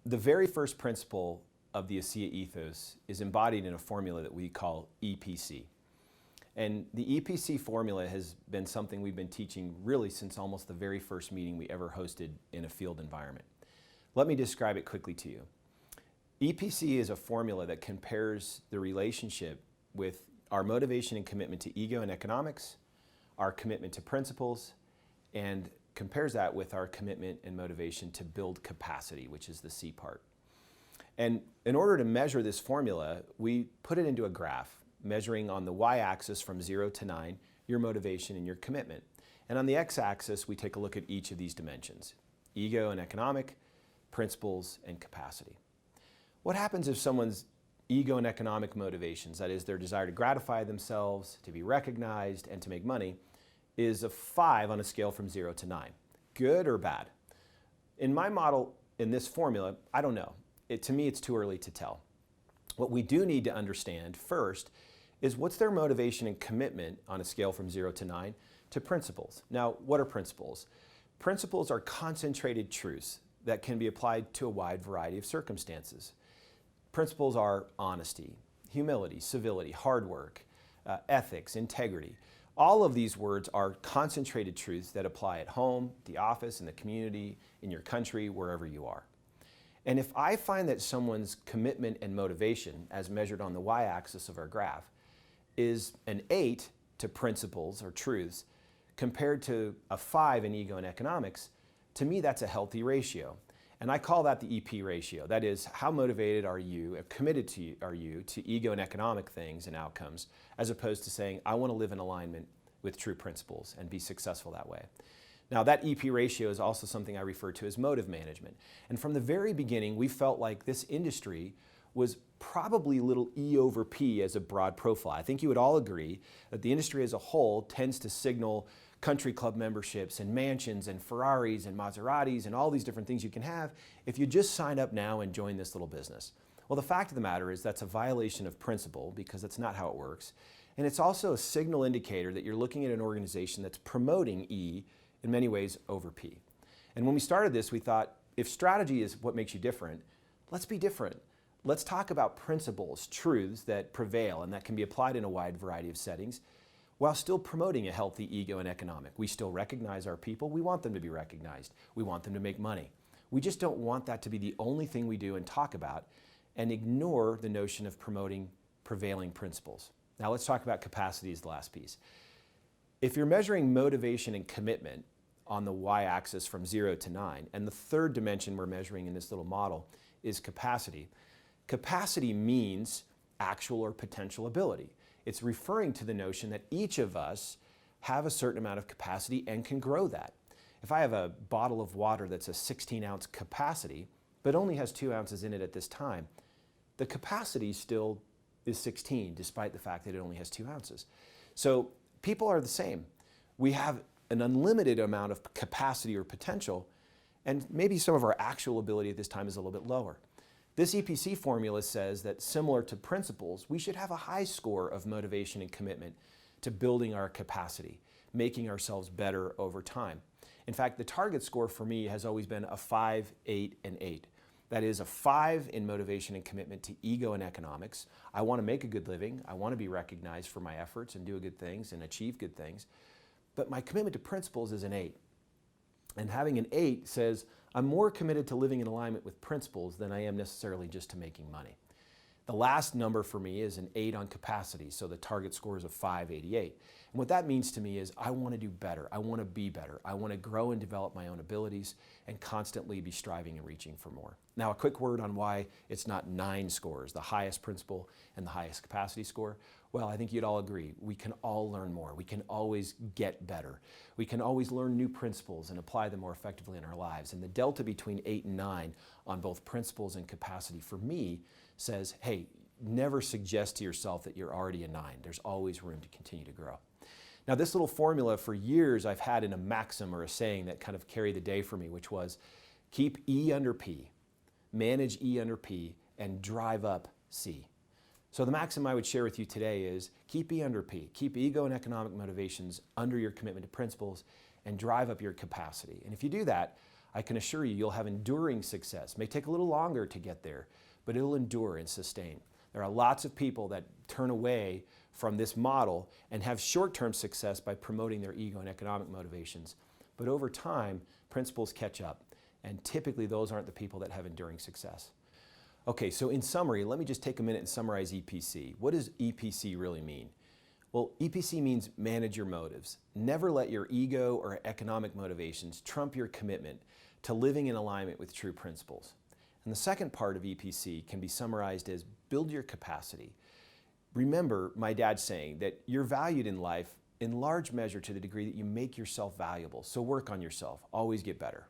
The very first principle of the ASEA Ethos is embodied in a formula that we call E2PC. And the E2PC formula has been something we've been teaching really since almost the very first meeting we ever hosted in a field environment. Let me describe it quickly to you. E2PC is a formula that compares the relationship with our motivation and commitment to ego and economics, our commitment to principles, and compares that with our commitment and motivation to build capacity, which is the C part. And in order to measure this formula, we put it into a graph, measuring on the y-axis from 0 to 9, your motivation and your commitment. And on the x-axis, we take a look at each of these dimensions: ego and economic, principles, and capacity. What happens if someone's ego and economic motivations, that is their desire to gratify themselves, to be recognized, and to make money, is a 5 on a scale from 0 to 9? Good or bad? In my model, in this formula, I don't know. To me, it's too early to tell. What we do need to understand first is what's their motivation and commitment on a scale from 0 to 9 to principles. Now, what are principles? Principles are concentrated truths that can be applied to a wide variety of circumstances. Principles are honesty, humility, civility, hard work, ethics, integrity. All of these words are concentrated truths that apply at home, the office, in the community, in your country, wherever you are. And if I find that someone's commitment and motivation, as measured on the y-axis of our graph, is an 8 to principles or truths compared to a 5 in ego and economics, to me that's a healthy ratio. And I call that the EP ratio. That is, how motivated are you, committed are you to ego and economic things and outcomes, as opposed to saying, I want to live in alignment with true principles and be successful that way. Now, that EP ratio is also something I refer to as motive management. And from the very beginning, we felt like this industry was probably a little E over P as a broad profile. I think you would all agree that the industry as a whole tends to signal country club memberships and mansions and Ferraris and Maseratis and all these different things you can have if you just sign up now and join this little business. Well, the fact of the matter is that's a violation of principle, because that's not how it works. And it's also a signal indicator that you're looking at an organization that's promoting E in many ways over P. And when we started this, we thought, if strategy is what makes you different, let's be different. Let's talk about principles, truths that prevail and that can be applied in a wide variety of settings, while still promoting a healthy ego and economic. We still recognize our people. We want them to be recognized. We want them to make money. We just don't want that to be the only thing we do and talk about, and ignore the notion of promoting prevailing principles. Now let's talk about capacity as the last piece. If you're measuring motivation and commitment on the y-axis from 0 to 9, and the third dimension we're measuring in this little model is capacity, capacity means actual or potential ability. It's referring to the notion that each of us have a certain amount of capacity and can grow that. If I have a bottle of water that's a 16-ounce capacity, but only has 2 ounces in it at this time, the capacity still is 16, despite the fact that it only has 2 ounces. So people are the same. We have an unlimited amount of capacity or potential, and maybe some of our actual ability at this time is a little bit lower. This E2PC formula says that, similar to principles, we should have a high score of motivation and commitment to building our capacity, making ourselves better over time. In fact, the target score for me has always been a 5, 8, and 8. That is, a 5 in motivation and commitment to ego and economics. I want to make a good living. I want to be recognized for my efforts and do good things and achieve good things. But my commitment to principles is an 8. And having an 8 says, I'm more committed to living in alignment with principles than I am necessarily just to making money. The last number for me is an 8 on capacity, so the target score is a 588. And what that means to me is I want to do better, I want to be better, I want to grow and develop my own abilities and constantly be striving and reaching for more. Now, a quick word on why it's not 9 scores, the highest principle and the highest capacity score. Well, I think you'd all agree, we can all learn more, we can always get better. We can always learn new principles and apply them more effectively in our lives. And the delta between 8 and 9 on both principles and capacity, for me, says, hey, never suggest to yourself that you're already a 9. There's always room to continue to grow. Now, this little formula, for years I've had in a maxim or a saying that kind of carried the day for me, which was keep E under P, manage E under P, and drive up C. So the maxim I would share with you today is keep E under P, keep ego and economic motivations under your commitment to principles, and drive up your capacity. And if you do that, I can assure you, you'll have enduring success. It may take a little longer to get there, but it'll endure and sustain. There are lots of people that turn away from this model and have short-term success by promoting their ego and economic motivations. But over time, principles catch up, and typically those aren't the people that have enduring success. Okay, so in summary, let me just take a minute and summarize EPC. What does EPC really mean? Well, EPC means manage your motives. Never let your ego or economic motivations trump your commitment to living in alignment with true principles. And the second part of EPC can be summarized as build your capacity. Remember my dad's saying that you're valued in life in large measure to the degree that you make yourself valuable. So work on yourself. Always get better.